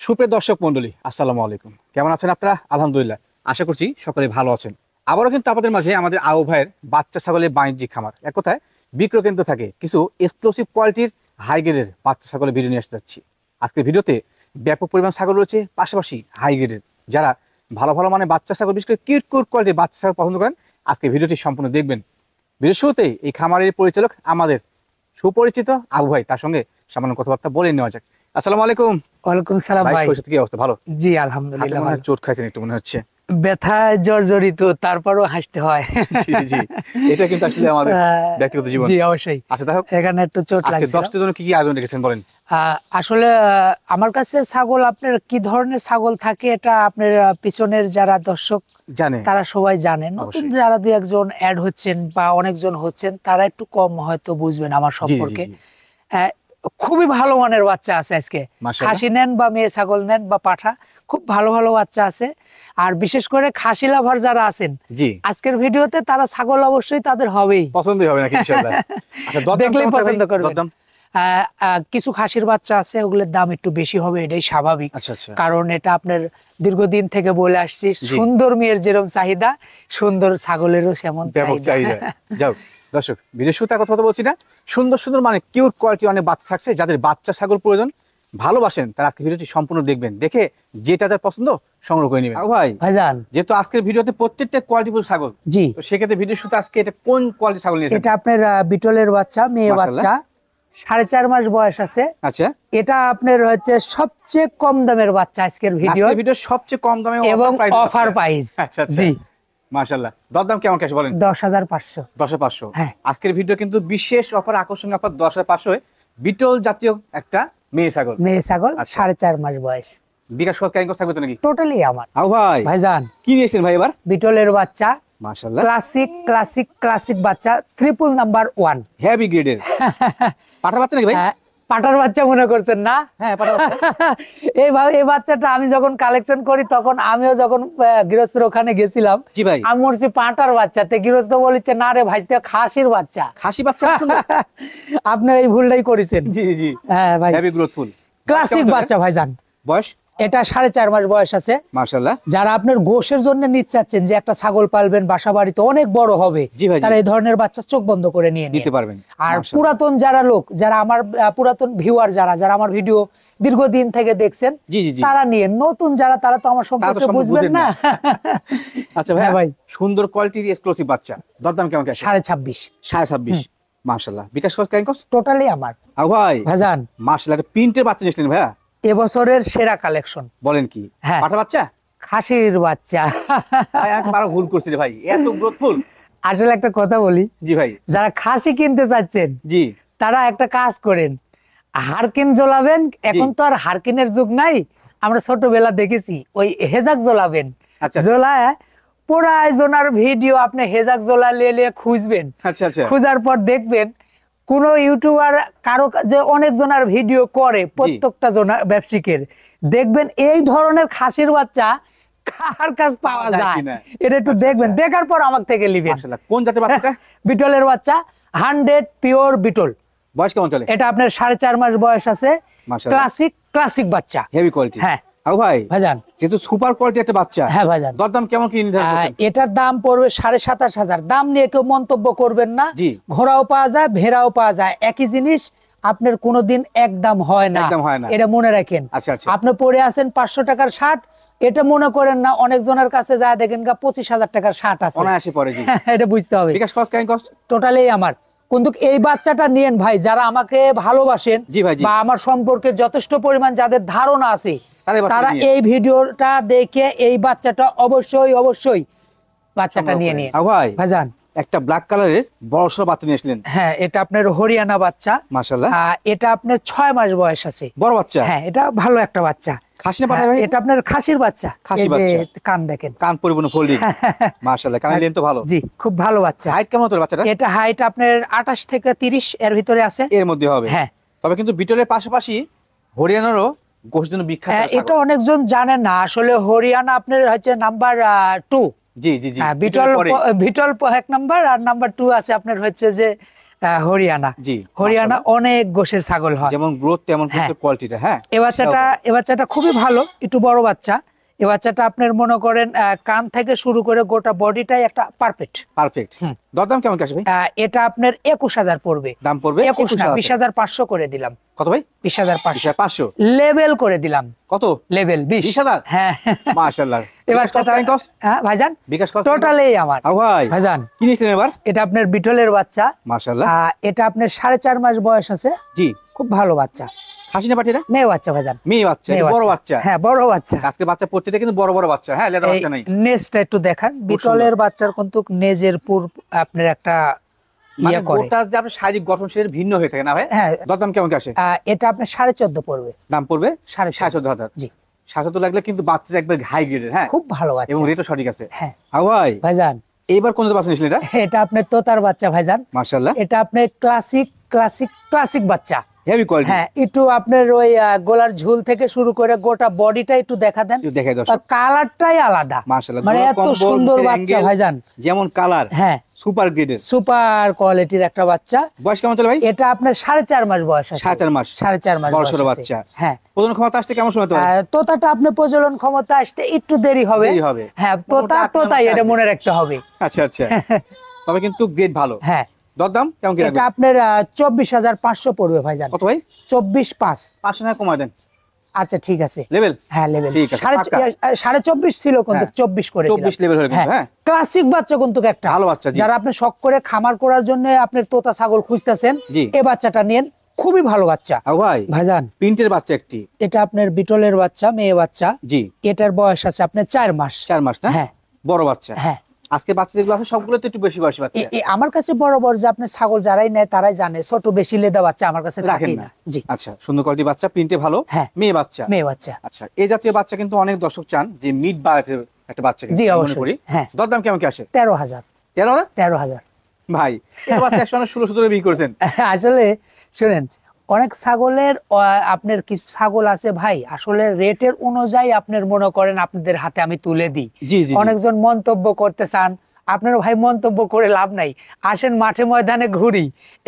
সুপ্রিয় দর্শক মন্ডলী, আসসালামু আলাইকুম। কেমন আছেন আপনারা? আলহামদুলিল্লাহ, আশা করছি সকলে ভালো আছেন। আবারও কিন্তু আপনাদের মাঝে আমাদের আবু ভাইয়ের বাচ্চা ছাগলের বাণিজ্যিক খামার, এক কথায় বিক্রয় কেন্দ্র থাকে কিছু এক্সক্লুসিভ কোয়ালিটির হাই গ্রেডের বাচ্চা ছাগলের ভিডিও নিয়ে আসতে যাচ্ছি। আজকের ভিডিওতে ব্যাপক পরিমাণ ছাগল রয়েছে, পাশাপাশি হাই গ্রেডের যারা ভালো ভালো মানে বাচ্চা ছাগল, বিশেষ করে কিউট কোয়ালিটির বাচ্চা ছাগল পছন্দ করেন, আজকে ভিডিওটি সম্পূর্ণ দেখবেন। ভিডিওর শুরুতেই এই খামারের পরিচালক আমাদের সুপরিচিত আবু ভাই, তার সঙ্গে সামান্য কথাবার্তা বলে নেওয়া যাক। আসসালামু আলাইকুম। ওয়ালাইকুম সালাম ভাই। কি অবস্থা? ভালো? জি আলহামদুলিল্লাহ ভালো। চোট খাইছেন একটু মনে হচ্ছে। ব্যথায় জর্জরিত, তারপরও হাসতে হয়। জি, এটা কিন্তু আসলে আমাদের ব্যক্তিগত জীবন। জি অবশ্যই। আচ্ছা দেখো, এখানে একটু চোট লাগছে। আজকে 10 টা জন কি কি আয়োজন রেখেছেন বলেন? আসলে আমার কাছে ছাগল, আপনার কি ধরনের ছাগল থাকে এটা আপনার পিছনের যারা দর্শক জানে, তারা সবাই জানেন। নতুন যারা দুই একজন অ্যাড হচ্ছেন বা অনেকজন হচ্ছেন, তারা একটু কম হয়তো বুঝবেন আমার সম্পর্কে। খুবই ভালো মানের বাচ্চা আছে আজকে। খাসি নেন বা মেয়ে ছাগল নেন বা পাঠা, খুব ভালো ভালো বাচ্চা আছে। আর বিশেষ করে খাসি লাভার যারা আছেন আজকের ভিডিওতে, তারা ছাগল অবশ্যই তাদের হবেই, পছন্দই হবে নাকি ইনশাআল্লাহ। আচ্ছা, দেখলেই পছন্দ করবেন। কিছু খাসির বাচ্চা আছে, ওগুলোর দাম একটু বেশি হবে, এটাই স্বাভাবিক। কারণ এটা আপনার দীর্ঘদিন থেকে বলে আসছি, সুন্দর মেয়ের যেরকম চাহিদা, সুন্দর ছাগলেরও সেমন চাহিদা। যাও দর্শক, ভিডিও শুরুতে কথা বলছি না, সুন্দর সুন্দর মানে কিউট কোয়ালিটি অনেক বাচ্চা থাকছে। যাদের বাচ্চা ছাগল প্রয়োজন, ভালোবাসেন, তারা আজকে ভিডিওটি সম্পূর্ণ দেখবেন, দেখে যেটা যার পছন্দ সংগ্রহ করে নেবেন। ভাই ভাইজান, যেহেতু আজকের ভিডিওতে প্রত্যেকটা কোয়ালিটিফুল ছাগল, জি, তো সেক্ষেত্রে ভিডিও শুরুতে আজকে এটা কোন কোয়ালিটি ছাগল নিয়েছেন? এটা আপনার বিটলের বাচ্চা, মেয়ে বাচ্চা, 4.5 মাস বয়স আছে। আচ্ছা, এটা আপনার হচ্ছে সবচেয়ে কম দামের বাচ্চা আজকের ভিডিও, সবচেয়ে কম দামে এবং অফার প্রাইস। আচ্ছা জি, মাশাআল্লাহ। দরদাম কেমন কাছে বলেন? 10,500। 10,500। আজকের ভিডিও কিন্তু বিশেষ অফার, আকর্ষণীয় অফার 10,500 বিটল জাতীয় একটা মেয়ে ছাগল। 4.5 মাস বয়স। বিকাশ সহ ক্যারিং থাকবে তো নাকি? টোটালি আমার। আও ভাই ভাইজান, কি নিয়েছেন ভাই এবার? বিটলের বাচ্চা, মাশাআল্লাহ, ক্লাসিক বাচ্চা, ট্রিপল নাম্বার 1, হেভি গ্রেডের। পাটা বাচ্চা নাকি ভাই? পাটার বাচ্চা মনে করছেন না? হ্যাঁ, পাটা বাচ্চা। এই বাচ্চাটা আমি যখন কালেকশন করি, তখন আমিও যখন গৃহস্থের ওখানে গেছিলাম, জি ভাই, আমি বলছি পাটার বাচ্চাতে, গৃহস্থ বলেছে না রে ভাই, খাসির বাচ্চা। খাসি বাচ্চা? আপনি এই ভুলটাই করেছেন। জি জি, হ্যাঁ ভাই, হেভি গ্রোথফুল ক্লাসিক বাচ্চা ভাইজান। বয়স এটা 4.5 মাস বয়স আছে। মাশাআল্লাহ। যারা আপনার গোশের জন্য নিতে চাচ্ছেন, যে একটা ছাগল পালবেন, বাসা বাড়িতে অনেক বড় হবে, তারা এই ধরনের বাচ্চা চোখ বন্ধ করে নিয়ে নিতে পারবেন। আর পুরাতন যারা আমার পুরাতন ভিউয়ার, যারা আমার ভিডিও দীর্ঘদিন থেকে দেখছেন, তারা নিয়ে, নতুন তারা তো আমার সম্পর্কে বুঝবেন না। আচ্ছা ভাই, সুন্দর কোয়ালিটির এক্সক্লুসিভ বাচ্চা, দরদাম কেমন? 26,500। 26,500, মাশাআল্লাহ। বিকাশ কত? টোটালি আমার। আও ভাই ভাইজান, মাশাআল্লাহ, একটা প্রিন্টের বাচ্চা নিয়েছিলেন ভাইয়া? এবছরের সেরা কালেকশন। বলেন কি? হ্যাঁ, পাঠা বাচ্চা? খাসির বাচ্চা। ভাই একবার ভুল করছি রে ভাই, এত গ্রোথফুল। আসলে একটা কথা বলি, জি ভাই, যারা খাসি কিনতে চাচ্ছেন, জি, তারা একটা কাজ করেন, হারকিন জ্বলাবেন। এখন তো আর হারকিনের যুগ নাই, আমরা ছোটবেলা দেখেছি, ওই হেজাক জ্বলাবেন। জ্বলায় পুরা জোনার ভিডিও আপনি হেজাক জ্বলা লিয়ে খুঁজবেন। খোঁজার পর দেখবেন কোন ইউটিউবার কারো যে অনেক জনের ভিডিও করে, প্রত্যেকটা জনের ব্যবসায়িকের, দেখবেন এই ধরনের খাসির বাচ্চা কার কাছ পাওয়া যায়, এটা একটু দেখবেন, দেখার পর আমার থেকে নিবেন। কোন জাতের বাচ্চা? বিটলের বাচ্চা, 100 পিওর বিটল। বয়স কেমন চলে? এটা আপনার 4.5 মাস বয়স আছে। ক্লাসিক বাচ্চা, হেভি কোয়ালিটি। হ্যাঁ ভাই, ভাইজান, যেহেতু সুপার কোয়ালিটি একটা বাচ্চা, হ্যাঁ ভাইজান, দরদাম কেমন কি নির্ধারণ করছেন? এটার দাম পড়বে 27,500। দাম নিয়ে কেউ মন্তব্য করবেন না। ঘোড়াও পাওয়া যায়, ভেড়াও পাওয়া যায়, একই জিনিস, আপনার কোনোদিন একদম হয় না, এটা মনে রাখেন। আপনি পড়ে আছেন 500 টাকার শার্ট, এটা মনে করেন না অনেক জনের কাছে যা দেখেন 25,000 টাকার শার্ট আছে, এটা বুঝতে হবে। টোটালি আমার। কিন্তু এই বাচ্চাটা নিয়েন ভাই, যারা আমাকে ভালোবাসেন বা আমার সম্পর্কে যথেষ্ট পরিমাণ যাদের ধারণা আছে, তারা এই ভিডিওটা দেখে এই বাচ্চাটা অবশ্যই বাচ্চাটা নিয়ে নিন। ভাইজান, একটা ব্ল্যাক কালারের বড়সড় বাচ্চা নিয়েছিলেন? হ্যাঁ, এটা আপনার হরিয়ানা বাচ্চা। মাশাআল্লাহ। এটা আপনার 6 মাস বয়স আছে। বড় বাচ্চা? হ্যাঁ, এটা ভালো একটা বাচ্চা। খাসি না পাঠা ভাই? এটা আপনার খাসির বাচ্চা। এই যে কান দেখেন, কান পরিপূর্ণ ফোল্ডিং। মাশাআল্লাহ, কানের লেন্থ ভালো। জি, খুব ভালো বাচ্চা। হাইট কেমন তোর বাচ্চাটা? এটা হাইট আপনার 28 থেকে 30 এর ভিতরে আছে, এর মধ্যে হবে। হ্যাঁ, তবে কিন্তু বিটলের পাশাপাশি হরিয়ানারও গোশত জন্য বিখ্যাত। এটা অনেকজন জানে না, আসলে হরিয়ানা আপনার হচ্ছে নাম্বার 2। জি, বিটল 1 নাম্বার, আর নাম্বার 2 আছে আপনার হচ্ছে যে হরিয়ানা। জি, হরিয়ানা অনেক গোশের ছাগল হয়, যেমন গ্রোথ তেমন হ্যাঁ। কোয়ালিটিটা। হ্যাঁ, এ বাচ্চাটা খুবই ভালো, একটু বড় বাচ্চা। এ বাচ্চাটা আপনার মনে করেন কান থেকে শুরু করে গোটা বডিটাই একটা পারফেক্ট। পারফেক্ট। দরদাম কেমন আসে ভাই? এটা আপনার 21,000 পড়বে। দাম পড়বে 20,500 করে দিলাম। কত ভাই? 20,500 লেভেল করে দিলাম। কত লেভেল? 20,000। হ্যাঁ, মাশাআল্লাহ। এবার হ্যাঁ ভাইজান, বিকাশ কত? টোটালি আমার ভাই ভাইজান কি নিছেন এবার? এটা আপনার বিটলের বাচ্চা। মাশাআল্লাহ। এটা আপনার 4.5 মাস বয়স আছে। জি, খুব ভালো বাচ্চা। খাসি না পাঠিরা? মেয়ে বাচ্চা ভাইজান। মেয়ে বাচ্চা, বড় বাচ্চা। হ্যাঁ, বড় বাচ্চা। আজকে বাচ্চা প্রত্যেকটা কিন্তু বড় বড় বাচ্চা। হ্যাঁ, লেদা বাচ্চা নাই। নেজটা একটু দেখান। বিটলের বাচ্চার কিন্তু নেজের পুর আপনার একটা মানে গোটা যে আপনার শারীরিক গঠন সেটা ভিন্ন হয়ে থাকে না ভাই? হ্যাঁ। দরদাম কেমন আসে? এটা আপনার 14.5 পড়বে। দাম পড়বে 14.5। জি, 14.5 লাগলে কিন্তু বাচ্চা একবার হাই গ্রেডের। হ্যাঁ, খুব ভালো বাচ্চা এবং রেটও সঠিক আছে। হ্যাঁ ভাই ভাইজান, এইবার কোন বাচ্চা নিছিলেন এটা? এটা আপনার তোতার বাচ্চা ভাইজান। মাশাআল্লাহ। এটা আপনার ক্লাসিক বাচ্চা, হেভি কোয়ালিটি। হ্যাঁ, একটু আপনার ওই গলার ঝুল থেকে শুরু করে গোটা বডিটা একটু দেখা দেন। দেখাই দর্শক, কালারটাই আলাদা। মাশাআল্লাহ, মানে এত সুন্দর বাচ্চা ভাইজান। যেমন কালার, হ্যাঁ, সুপার গ্রেডের, সুপার কোয়ালিটির একটা বাচ্চা। বয়স কেমন চলে ভাই? এটা আপনার 4.5 মাস বয়স আছে। 4.5 মাস। 4.5 মাস বড় বয়স ছোট আছে। বাচ্চা। হ্যাঁ, প্রজনন ক্ষমতা আসতে কেমন সময় তো? তোতাটা আপনার প্রজনন ক্ষমতা আসতে একটু দেরি হবে। হ্যাঁ, তোতাই এটা মনে রাখতে হবে। আচ্ছা আচ্ছা। তবে কিন্তু গ্রেড ভালো। হ্যাঁ। দরদাম কেমন কি রাখবেন? এটা আপনার 24,500 পড়বে ভাইজান। কত ভাই? 24,500। 500 টাকা কমায় দেন। আচ্ছা, ঠিক আছে। লেভেল? হ্যাঁ, লেভেল। ঠিক আছে, পাক্কা। 24.5 ছিল কিন্তু 24 করে দিলাম। 24 লেভেল হয়ে গেছে। হ্যাঁ, ক্লাসিক বাচ্চা কিন্তু একটা ভালো বাচ্চা। জি, যারা আপনি শখ করে খামার করার জন্য আপনার তোতা ছাগল খুঁজতেছেন, এই বাচ্চাটা নিন, খুবই ভালো বাচ্চা। ভাই ভাইজান, প্রিন্টের বাচ্চা একটি। এটা আপনার বিটলের বাচ্চা, মেয়ে বাচ্চা। জি, এটার বয়স আছে আপনার 4 মাস। 4 মাস না? হ্যাঁ, বড় বাচ্চা। হ্যাঁ। আজকে বাচ্চা যেগুলো আছে সবগুলো তো একটু বেশি বয়সী বাচ্চা। আমার কাছে বড় বড় যে আপনি ছাগল যারাই নেয় তারাই জানে, ছোট বেশি লেদা বাচ্চা আমার কাছে রাখেন না। জি, আচ্ছা, সুন্দর কোয়ালিটি বাচ্চা, প্রিন্টে ভালো। হ্যাঁ, মেয়ে বাচ্চা। মেয়ে বাচ্চা। আচ্ছা, এই জাতীয় বাচ্চা কিন্তু অনেক দর্শক চান যে মিড বাজেটের একটা বাচ্চা। জি, অবশ্যই। হ্যাঁ। দরদাম কেমন কি আসে? 13,000। 13,000 ভাই, এই বাচ্চা 16 বিক্রি করেছেন। আসলে শুনেন, অনেক ছাগলের আপনার কিছু ছাগল আছে ভাই, আসলে রেটের অনুযায়ী আপনার মনে করেন আপনাদের হাতে আমি তুলে দিই। জি জি। অনেকজন মন্তব্য করতে চান, আপনার ভাই মন্তব্য করে লাভ নাই। আসেন মাঠে ময়দানে ঘুরি,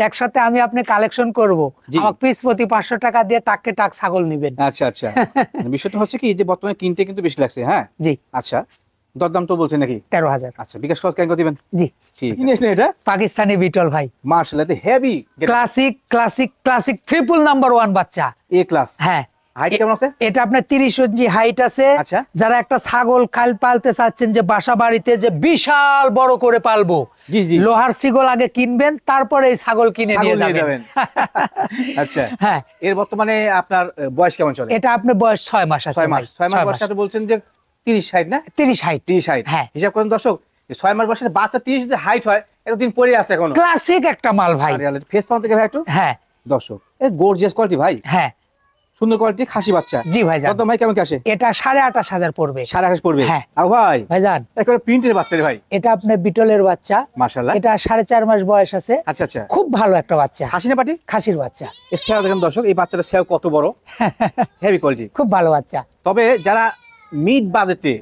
একসাথে আমি আপনি কালেকশন করব, আমাকে পিস প্রতি 500 টাকা দিয়ে টাককে টাক ছাগল নেবেন। আচ্ছা আচ্ছা। বিষয়টা হচ্ছে কি যে বর্তমানে কিনতে কিন্তু বেশি লাগছে। হ্যাঁ, জি। আচ্ছা, দরদাম তো বলছেন নাকি? 13,000। আচ্ছা, বিকাশ খরচ কেন দিবেন? জি, ঠিক। কি নিয়েছেন এটা? পাকিস্তানি বিটল ভাই। মাশাআল্লাহ, হেভি ক্লাসিক ট্রিপল নাম্বার 1 বাচ্চা, এ ক্লাস। হ্যাঁ। হাইট কেমন আছে? এটা আপনার 30 ইঞ্চি হাইট আছে। আচ্ছা। যারা একটা ছাগল খাল পালতে চাচ্ছেন, যে বাসা বাড়িতে যে বিশাল বড় করে পালবো, জি জি, লোহার ছাগল আগে কিনবেন, তারপরে এই ছাগল কিনে নিয়ে যাবেন। আচ্ছা, হ্যাঁ। এর বর্তমানে আপনার বয়স কেমন চলে? এটা আপনার বয়স 6 মাস আছে। 6 মাস। 6 মাস বয়সে বলছেন যে 30 60 না? 30 হাইট। 30 60। হ্যাঁ। হিসাব করেন দর্শক, 6 মাস বয়সে বাচ্চা 30 যদি হাইট হয়, এতদিন পরে আছে এখনো। ক্লাসিক একটা মাল ভাই। ফেস পাউন্ড থেকে ভাই একটু। হ্যাঁ দর্শক, এই গর্জিয়াস কোয়ালিটি ভাই। হ্যাঁ, সুন্দর কোয়ালিটি খাসি বাচ্চা। জি ভাইজান। কত ভাই কেমন কি আসে? এটা 28,500 পড়বে। 28.5 পড়বে। হ্যাঁ। ভাই ভাইজান, একেবারে প্রিন্টের বাচ্চা রে ভাই। এটা আপনার বিটলের বাচ্চা। মাশাআল্লাহ। এটা 4.5 মাস বয়স আছে। আচ্ছা আচ্ছা। খুব ভালো একটা বাচ্চা। খাসি না পাটি? খাসির বাচ্চা। এর সেও দেখেন দর্শক, এই বাচ্চাটার সেও কত বড়, হেভি কোয়ালিটি। খুব ভালো বাচ্চা। তবে যারা মিড বাজেটে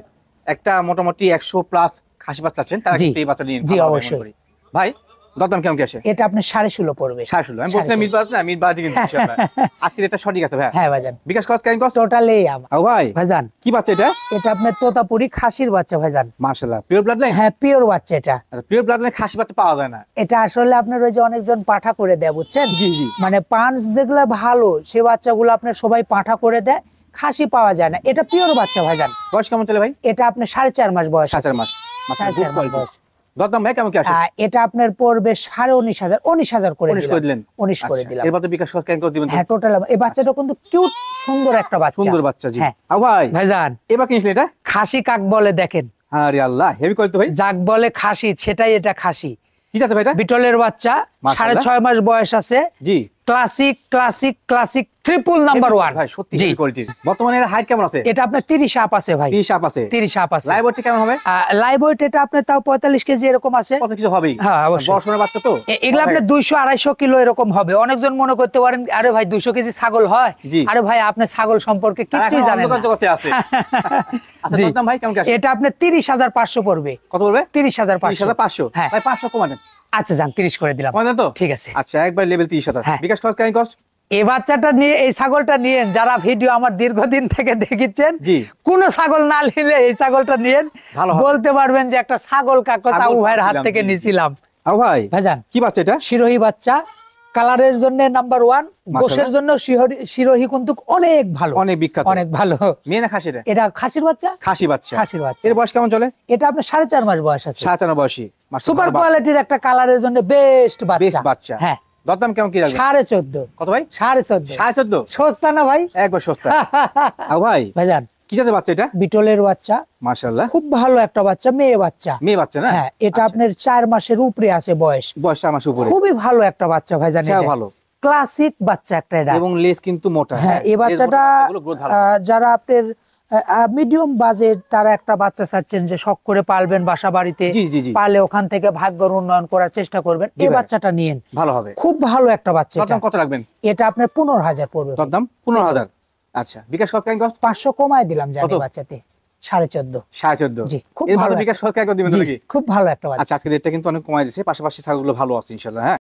একটা মোটামুটি 100 প্লাস খাসি বাচ্চা আছেন, তারা কিন্তু এই বাচ্চা নিয়ে। জি, অবশ্যই। ভাই, দরদাম কেমন কি আসে? এটা আপনার 16.5 পড়বে। 16.5। আমি বলছিলাম মিড বাজেট না, মিড বাজেট কিন্তু আজকে এটা সঠিক আছে ভাই। হ্যাঁ ভাইজান। বিকাশ কত কেন কষ্ট? টোটালি আমার। ভাই ভাইজান, কি বাচ্চা এটা? এটা আপনার তোতাপুরি খাসির বাচ্চা ভাইজান। মাশাআল্লাহ, পিওর ব্লাড লাইন। হ্যাঁ, পিওর বাচ্চা এটা। পিওর ব্লাড লাইন খাসি বাচ্চা পাওয়া যায় না। এটা আসলে আপনার ওই যে অনেকজন পাঠা করে দেয়, বুঝছেন? জি জি। মানে পাঁচ যেগুলো ভালো, সে বাচ্চাগুলো আপনার সবাই পাঠা করে দেয়, খাসি পাওয়া যায় না। এটা পিওর বাচ্চা ভাইজান। বয়স কেমন চলে ভাই? এটা আপনার 4.5 মাস বয়স। 4 মাস। 4.5 মাস বয়স। দরদাম ভাই কেমন কি আসে? এটা আপনার পড়বে 19,500 করে 19 করে দিলেন। 19 করে দিলাম। এর মধ্যে বিকাশ কেন করে দিবেন? হ্যাঁ, টোটাল। এই বাচ্চাটা কিন্তু কিউট সুন্দর একটা বাচ্চা। সুন্দর বাচ্চা। জি। হ্যাঁ ভাই ভাইজান, এবার কিনছিলেন এটা? খাসি কাক বলে দেখেন। আরে আল্লাহ, হেভি কোয়ালিটি ভাই। যাক বলে খাসি, সেটাই এটা খাসি। কি জাতে ভাই এটা? বিটলের বাচ্চা, মাশাআল্লাহ। 6.5 মাস বয়স আছে। জি। ক্লাসিক ট্রিপল নাম্বার 1 ভাই, সত্যি হেভি কোয়ালিটি। বর্তমানে এর হাইট কেমন আছে? এটা আপনার 30 আপ আছে ভাই। 30 আপ আছে। 30 আপ আছে। লাইভ ওয়েট কেমন হবে? লাইভ ওয়েট এটা আপনার তাও 45 কেজি এরকম আছে। কত কিছু হবেই। হ্যাঁ, অবশ্যই। বড় সোনার বাচ্চা তো। এগুলা আপনার 200-250 কিলো এরকম হবে। অনেকজন মনে করতে পারেন, আরে ভাই 200 কেজি ছাগল হয়? আরে ভাই, আপনি ছাগল সম্পর্কে কিছুই জানেন না। আচ্ছা, দরদাম ভাই কেমন কি আসে? এটা আপনার 30,500 পড়বে। কত পড়বে? 30,500। 30,500। হ্যাঁ ভাই 500 কমাবেন। আচ্ছা যান 30 করে দিলাম, কমাই দেন তো? ঠিক আছে। আচ্ছা একবার লেভেল 30,000। হ্যাঁ। বিকাশ কস্ট কেন কস্ট? এই বাচ্চাটা নিয়ে, এই ছাগলটা নিয়ে যারা ভিডিও আমার দীর্ঘদিন থেকে দেখেছেন, জি। কোন ছাগল না নিলে এই ছাগলটা নিয়ে ভালো হবে। বলতে পারবেন যে একটা ছাগল কাকস ছাগল আবু ভাইয়ের হাত পাচ্ছিলাম, থেকে জি, জি। নিছিলাম। আবু ভাই ভাইজান কি বাচ্চা এটা? শিরোহী বাচ্চা, কালারের জন্য নাম্বার 1, গোশের জন্য শিরোহী কিন্তু অনেক ভালো, অনেক বিখ্যাত। অনেক ভালো। মেয়ে না খাসি এটা? এটা খাসির বাচ্চা, খাসি বাচ্চা। খাসির বাচ্চা। এর বয়স কেমন চলে? এটা আপনার 4.5 মাস বয়স আছে। 7 বয়সী। সুপার কোয়ালিটির একটা কালারের জন্য বেস্ট বেশ বাচ্চা। বাচ্চা। হ্যাঁ। দরদাম কেমন কি রাখবেন? 14.5। কত ভাই? 14.5। 14.5? সস্তা না ভাই? একবার সস্তা। আবু ভাই ভাইজান কি জাতের বাচ্চা এটা? বিটলের বাচ্চা, মাশাআল্লাহ। খুব ভালো একটা বাচ্চা, মেয়ে বাচ্চা। মেয়ে বাচ্চা না? হ্যাঁ, এটা আচ্ছা। আপনার 4 মাসের উপরে আছে বয়স। বয়স 4 মাসের উপরে। খুবই ভালো একটা বাচ্চা ভাইজান, সেও এটা ভালো। ক্লাসিক বাচ্চা একটা এটা। এবং লেজ কিন্তু মোটা। হ্যাঁ, এই লেজ বাচ্চাটা মোটা, বাচ্চাগুলো growth ভালো। যারা আপনার মিডিয়াম বাজেট, তারা একটা বাচ্চা চাচ্ছেন যে শখ করে পালবেন বাসা বাড়িতে, জি জি জি। পালে ওখান থেকে ভাগ্যের উন্নয়ন করার চেষ্টা করবেন, জি এই ভাই। বাচ্চাটা নিয়েন, ভালো হবে। খুব ভালো একটা বাচ্চা। এটা দরদাম কত রাখবেন? এটা আপনার 15,000 পড়বে। দরদাম 15,000। আচ্ছা বিকাশ কত কেন কস্ট? 500 কমায় দিলাম জানি কত? বাচ্চাতে, 14.5। 14.5। জি, খুব এর ভালো মধ্যে বিকাশ কত কেন দিবেন জি, নাকি? খুব ভালো একটা বাচ্চা। আচ্ছা আজকে রেটটা কিন্তু অনেক কমাই দিয়েছে, পাশাপাশি ছাগলগুলো ভালো আছে ইনশাআল্লাহ। হ্যাঁ।